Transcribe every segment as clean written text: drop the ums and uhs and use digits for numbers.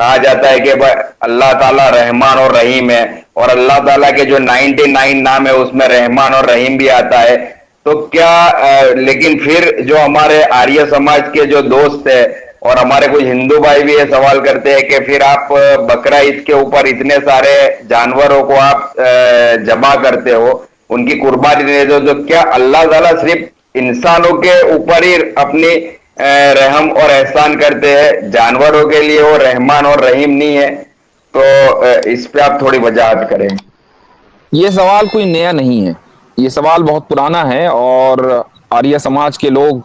کہا جاتا ہے کہ اللہ تعالیٰ رحمان اور رحیم ہے، اور اللہ تعالیٰ کے جو 99 نام ہے اس میں رحمان اور رحیم بھی آتا ہے. تو کیا لیکن پھر جو ہمارے آریہ سماج کے جو دوست ہے اور ہمارے کچھ ہندو بھائی بھی یہ سوال کرتے ہیں کہ پھر آپ بقرہ عید کے اوپر اتنے سارے جانوروں کو آپ جمع کرتے ہو، ان کی قربانی دیتے ہو، تو کیا اللہ تعالیٰ صرف انسانوں کے اوپر ہی اپنی رحم اور احسان کرتے ہیں، جانوروں کے لیے وہ رحمان اور رحیم نہیں ہے؟ تو اس پہ آپ تھوڑی وضاحت کریں. یہ سوال کوئی نیا نہیں ہے، یہ سوال بہت پرانا ہے، اور آریہ سماج کے لوگ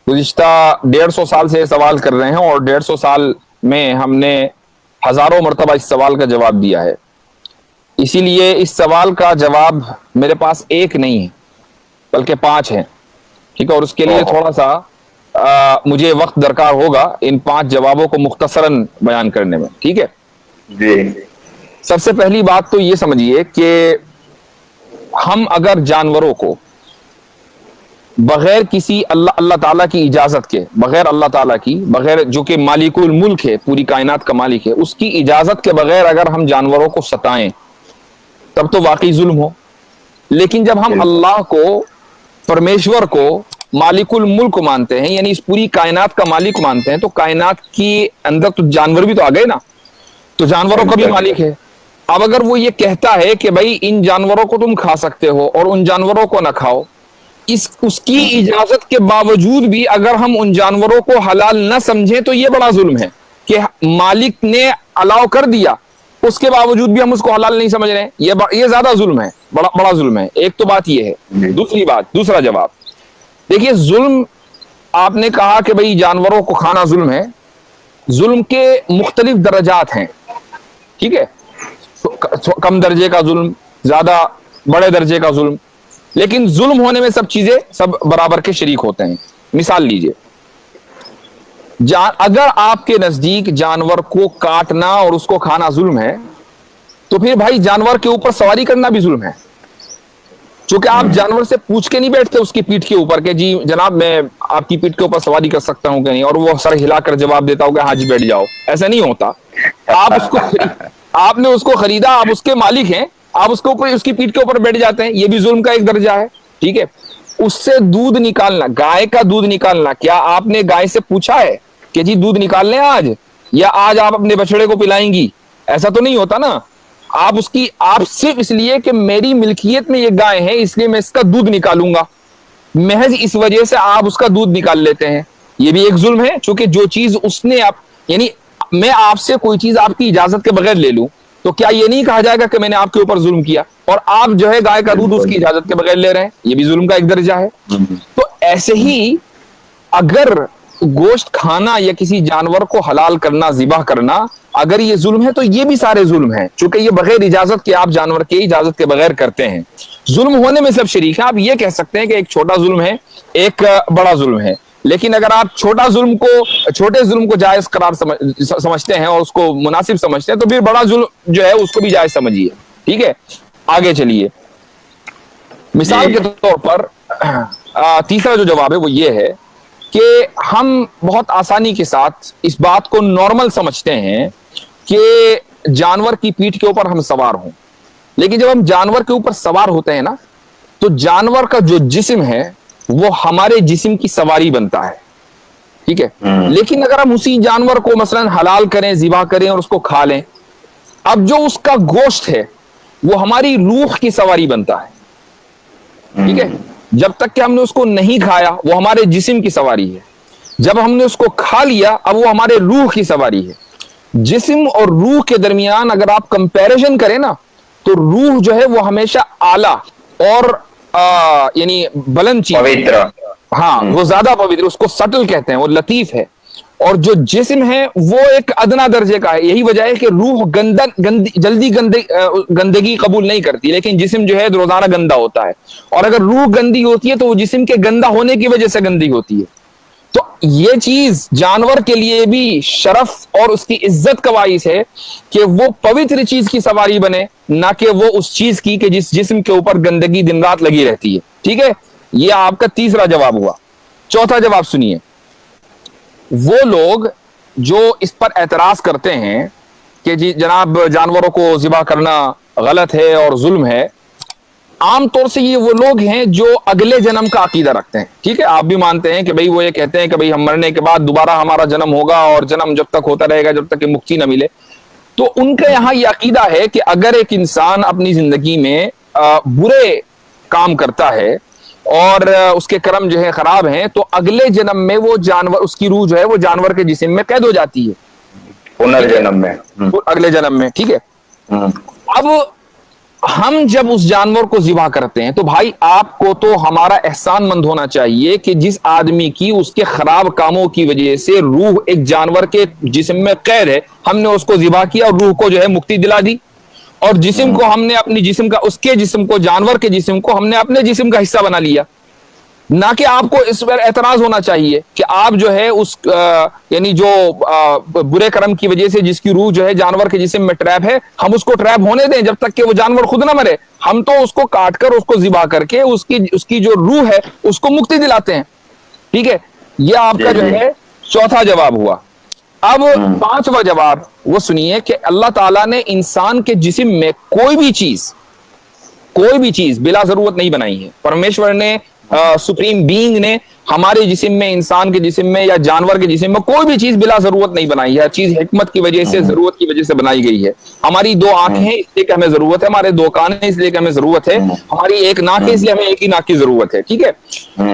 گزشتہ 150 سال سے یہ سوال کر رہے ہیں، اور 150 سال میں ہم نے ہزاروں مرتبہ اس سوال کا جواب دیا ہے. اسی لیے اس سوال کا جواب میرے پاس ایک نہیں ہے بلکہ 5 ہے، ٹھیک ہے، اور اس کے لیے تھوڑا سا مجھے وقت درکار ہوگا ان 5 جوابوں کو مختصراً بیان کرنے میں، ٹھیک ہے جی. سب سے پہلی بات تو یہ سمجھیے کہ ہم اگر جانوروں کو بغیر کسی اللہ تعالیٰ کی اجازت کے، بغیر اللہ تعالیٰ کی، بغیر جو کہ مالک الملک ہے، پوری کائنات کا مالک ہے، اس کی اجازت کے بغیر اگر ہم جانوروں کو ستائیں تب تو واقعی ظلم ہو. لیکن جب ہم اللہ کو، پرمیشور کو مالک الملک مانتے ہیں، یعنی اس پوری کائنات کا مالک مانتے ہیں، تو کائنات کی اندر تو جانور بھی تو آ گئے نا، تو جانوروں کا بھی مالک ہے. اب اگر وہ یہ کہتا ہے کہ بھائی ان جانوروں کو تم کھا سکتے ہو اور ان جانوروں کو نہ کھاؤ، اس کی اجازت کے باوجود بھی اگر ہم ان جانوروں کو حلال نہ سمجھیں تو یہ بڑا ظلم ہے کہ مالک نے الاؤ کر دیا، اس کے باوجود بھی ہم اس کو حلال نہیں سمجھ رہے ہیں. یہ زیادہ ظلم ہے، بڑا ظلم ہے. ایک تو بات یہ ہے. دوسری بات، دوسرا جواب دیکھیے، ظلم آپ نے کہا کہ بھائی جانوروں کو کھانا ظلم ہے. ظلم کے مختلف درجات ہیں، ٹھیک ہے، کم درجے کا ظلم، زیادہ بڑے درجے کا ظلم، لیکن ظلم ہونے میں سب چیزیں سب برابر کے شریک ہوتے ہیں. مثال لیجئے، اگر آپ کے نزدیک جانور کو کاٹنا اور اس کو کھانا ظلم ہے تو پھر بھائی جانور کے اوپر سواری کرنا بھی ظلم ہے. چونکہ آپ جانور سے پوچھ کے نہیں بیٹھتے اس کی پیٹھ کے اوپر کہ جی جناب میں آپ کی پیٹھ کے اوپر سواری کر سکتا ہوں کہ نہیں، اور وہ سر ہلا کر جواب دیتا ہوں کہ ہاں جی بیٹھ جاؤ. ایسا نہیں ہوتا. آپ نے اس کو خریدا، آپ اس کے مالک ہیں، آپ اس کی پیٹھ کے اوپر بیٹھ جاتے ہیں، یہ بھی ظلم کا ایک درجہ ہے. ٹھیک ہے، اس سے دودھ نکالنا، گائے کا دودھ نکالنا، کیا آپ نے گائے سے پوچھا ہے کہ جی دودھ نکال لیں آج، یا آج آپ اپنے بچڑے کو پلائیں گی؟ ایسا تو نہیں ہوتا نا. آپ صرف اس لیے کہ میری ملکیت میں یہ گائے ہیں اس لیے میں اس کا دودھ نکالوں گا، محض اس وجہ سے آپ اس کا دودھ نکال لیتے ہیں. یہ بھی ایک ظلم ہے، چونکہ جو چیز اس نے یعنی میں آپ سے کوئی چیز آپ کی اجازت کے بغیر لے لوں تو کیا یہ نہیں کہا جائے گا کہ میں نے آپ کے اوپر ظلم کیا؟ اور آپ جو ہے گائے کا دودھ اس کی اجازت کے بغیر لے رہے ہیں، یہ بھی ظلم کا ایک درجہ ہے. تو ایسے ہی اگر گوشت کھانا یا کسی جانور کو حلال کرنا، ذبح کرنا، اگر یہ ظلم ہے تو یہ بھی سارے ظلم ہیں، چونکہ یہ بغیر اجازت کے آپ جانور کی اجازت کے بغیر کرتے ہیں. ظلم ہونے میں سب شریک ہیں. آپ یہ کہہ سکتے ہیں کہ ایک چھوٹا ظلم ہے، ایک بڑا ظلم ہے، لیکن اگر آپ چھوٹے ظلم کو جائز قرار سمجھتے ہیں اور اس کو مناسب سمجھتے ہیں تو پھر بڑا ظلم جو ہے اس کو بھی جائز سمجھیے. ٹھیک ہے، آگے چلیے. مثال کے طور پر تیسرا جو جواب ہے وہ یہ ہے کہ ہم بہت آسانی کے ساتھ اس بات کو نارمل سمجھتے ہیں کہ جانور کی پیٹھ کے اوپر ہم سوار ہوں، لیکن جب ہم جانور کے اوپر سوار ہوتے ہیں نا تو جانور کا جو جسم ہے وہ ہمارے جسم کی سواری بنتا ہے. ٹھیک ہے، لیکن اگر ہم اسی جانور کو مثلا حلال کریں، ذبح کریں اور اس کو کھا لیں، اب جو اس کا گوشت ہے وہ ہماری روح کی سواری بنتا ہے. ٹھیک ہے، جب تک کہ ہم نے اس کو نہیں کھایا وہ ہمارے جسم کی سواری ہے، جب ہم نے اس کو کھا لیا اب وہ ہمارے روح کی سواری ہے. جسم اور روح کے درمیان اگر آپ کمپیریزن کریں نا تو روح جو ہے وہ ہمیشہ اعلیٰ اور یعنی بلند چیز، ہاں وہ زیادہ پوتر، اس کو سٹل کہتے ہیں، وہ لطیف ہے. اور جو جسم ہے وہ ایک ادنا درجے کا ہے. یہی وجہ ہے کہ روح جلدی گندگی قبول نہیں کرتی، لیکن جسم جو ہے روزانہ گندا ہوتا ہے. اور اگر روح گندی ہوتی ہے تو وہ جسم کے گندا ہونے کی وجہ سے گندی ہوتی ہے. تو یہ چیز جانور کے لیے بھی شرف اور اس کی عزت کا باعث ہے کہ وہ پوتر چیز کی سواری بنے، نہ کہ وہ اس چیز کی کہ جس جسم کے اوپر گندگی دن رات لگی رہتی ہے. ٹھیک ہے، یہ آپ کا تیسرا جواب ہوا. چوتھا جواب سنیے. وہ لوگ جو اس پر اعتراض کرتے ہیں کہ جی جناب جانوروں کو ذبح کرنا غلط ہے اور ظلم ہے، عام طور سے یہ وہ لوگ ہیں جو اگلے جنم کا عقیدہ رکھتے ہیں. ٹھیک ہے، آپ بھی مانتے ہیں کہ بھئی وہ یہ کہتے ہیں کہ بھئی ہم مرنے کے بعد دوبارہ ہمارا جنم ہوگا اور جنم جب تک ہوتا رہے گا جب تک کہ مکتی نہ ملے. تو ان کا یہاں یہ عقیدہ ہے کہ اگر ایک انسان اپنی زندگی میں برے کام کرتا ہے اور اس کے کرم جو ہے خراب ہیں، تو اگلے جنم میں وہ جانور، اس کی روح جو ہے وہ جانور کے جسم میں قید ہو جاتی ہے پنرجنم میں، اگلے جنم میں. ٹھیک ہے، اب ہم جب اس جانور کو ذبح کرتے ہیں تو بھائی آپ کو تو ہمارا احسان مند ہونا چاہیے کہ جس آدمی کی اس کے خراب کاموں کی وجہ سے روح ایک جانور کے جسم میں قید ہے، ہم نے اس کو ذبح کیا اور روح کو جو ہے مکتی دلا دی، اور جسم کو ہم نے اپنی جسم کا، اس کے جسم کو، جانور کے جسم کو ہم نے اپنے جسم کا حصہ بنا لیا. نہ کہ آپ کو اس پر اعتراض ہونا چاہیے کہ آپ جو ہے اس یعنی جو برے کرم کی وجہ سے جس کی روح جو ہے جانور کے جسم میں ٹریپ ہے، ہم اس کو ٹریپ ہونے دیں جب تک کہ وہ جانور خود نہ مرے. ہم تو اس کو کاٹ کر، اس کو ذبح کر کے اس کی جو روح ہے اس کو مکتی دلاتے ہیں. ٹھیک ہے، یہ آپ کا جو ہے چوتھا جواب ہوا. اب پانچواں جواب وہ سنیے کہ اللہ تعالیٰ نے انسان کے جسم میں کوئی بھی چیز بلا ضرورت نہیں بنائی ہے. پرمیشور نے، سپریم بینگ نے ہمارے جسم میں، انسان کے جسم میں یا جانور کے جسم میں کوئی بھی چیز بلا ضرورت نہیں بنائی ہے. ہر چیز حکمت کی وجہ سے، ضرورت کی وجہ سے بنائی گئی ہے. ہماری 2 آنکھیں ہیں اس لیے کہ ہمیں ضرورت ہے، ہمارے 2 کان ہیں اس لیے کہ ہمیں ضرورت ہے، ہماری 1 ناک ہے اس لیے ہمیں 1 ہی ناک کی ضرورت ہے. ٹھیک ہے،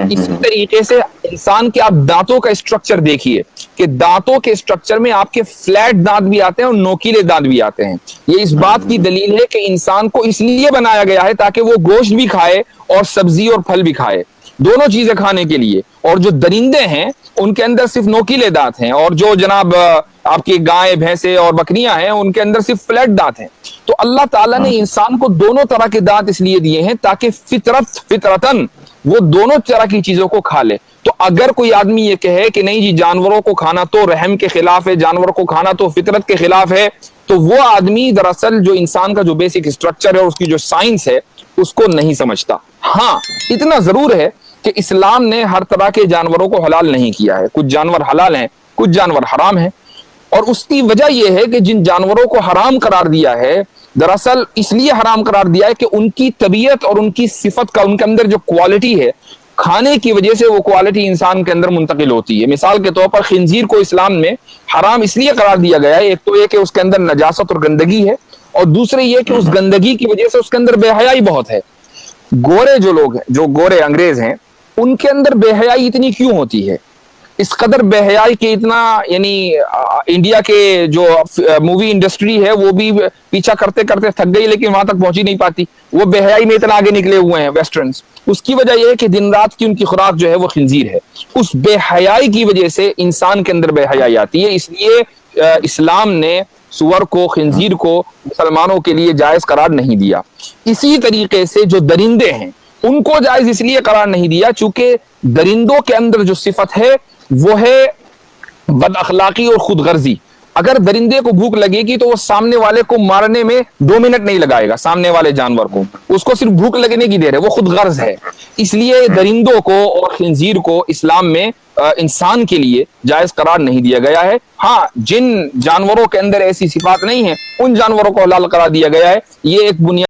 اسی طریقے سے انسان کے آپ دانتوں کا اسٹرکچر دیکھیے کہ دانتوں کے اسٹرکچر میں آپ کے فلیٹ دانت بھی آتے ہیں اور نوکیلے دانت بھی آتے ہیں. یہ اس بات کی دلیل ہے کہ انسان کو اس لیے بنایا گیا ہے تاکہ وہ گوشت بھی کھائے اور سبزی اور پھل بھی کھائے، دونوں چیزیں کھانے کے لیے. اور جو درندے ہیں ان کے اندر صرف نوکیلے دانت ہیں، اور جو جناب آپ کی گائے، بھینسیں اور بکریاں ہیں ان کے اندر صرف فلیٹ دانت ہیں. تو اللہ تعالیٰ نے انسان کو دونوں طرح کے دانت اس لیے دیے ہیں تاکہ فطرتاً وہ دونوں طرح کی چیزوں کو کھا لے. تو اگر کوئی آدمی یہ کہے کہ نہیں جی جانوروں کو کھانا تو رحم کے خلاف ہے، جانور کو کھانا تو فطرت کے خلاف ہے، تو وہ آدمی دراصل جو انسان کا جو بیسک اسٹرکچر ہے اور اس کی جو سائنس ہے اس کو نہیں سمجھتا. ہاں اتنا ضرور ہے کہ اسلام نے ہر طرح کے جانوروں کو حلال نہیں کیا ہے. کچھ جانور حلال ہیں، کچھ جانور حرام ہیں، اور اس کی وجہ یہ ہے کہ جن جانوروں کو حرام قرار دیا ہے دراصل اس لیے حرام قرار دیا ہے کہ ان کی طبیعت اور ان کی صفت کا، ان کے اندر جو کوالٹی ہے، کھانے کی وجہ سے وہ کوالٹی انسان کے اندر منتقل ہوتی ہے. مثال کے طور پر خنزیر کو اسلام میں حرام اس لیے قرار دیا گیا ہے، ایک تو یہ کہ اس کے اندر نجاست اور گندگی ہے، اور دوسرے یہ کہ اس گندگی کی وجہ سے اس کے اندر بے حیائی بہت ہے. گورے جو لوگ ہیں، جو گورے انگریز ہیں، ان کے اندر بے حیائی اتنی کیوں ہوتی ہے؟ اس قدر بے حیائی کے اتنا، یعنی انڈیا کے جو مووی انڈسٹری ہے وہ بھی پیچھا کرتے کرتے تھک گئی لیکن وہاں تک پہنچی نہیں پاتی. وہ بے حیائی میں اتنا آگے نکلے ہوئے ہیں ویسٹرنز. اس کی وجہ یہ ہے کہ دن رات کی ان کی خوراک جو ہے وہ خنزیر ہے. اس بے حیائی کی وجہ سے انسان کے اندر بے حیائی آتی ہے. اس لیے اسلام نے سور کو، خنزیر کو مسلمانوں کے لیے جائز قرار نہیں دیا. اسی طریقے سے جو درندے ہیں ان کو جائز اس لیے قرار نہیں دیا چونکہ درندوں کے اندر جو صفت ہے وہ ہے بد اخلاقی اور خود غرضی. اگر درندے کو بھوک لگے گی تو وہ سامنے والے کو مارنے میں 2 منٹ نہیں لگائے گا. سامنے والے جانور کو اس کو صرف بھوک لگنے کی دیر ہے، وہ خود غرض ہے. اس لیے درندوں کو اور خنزیر کو اسلام میں انسان کے لیے جائز قرار نہیں دیا گیا ہے. ہاں جن جانوروں کے اندر ایسی صفات نہیں ہیں ان جانوروں کو حلال قرار دیا گیا ہے. یہ ایک بنیاد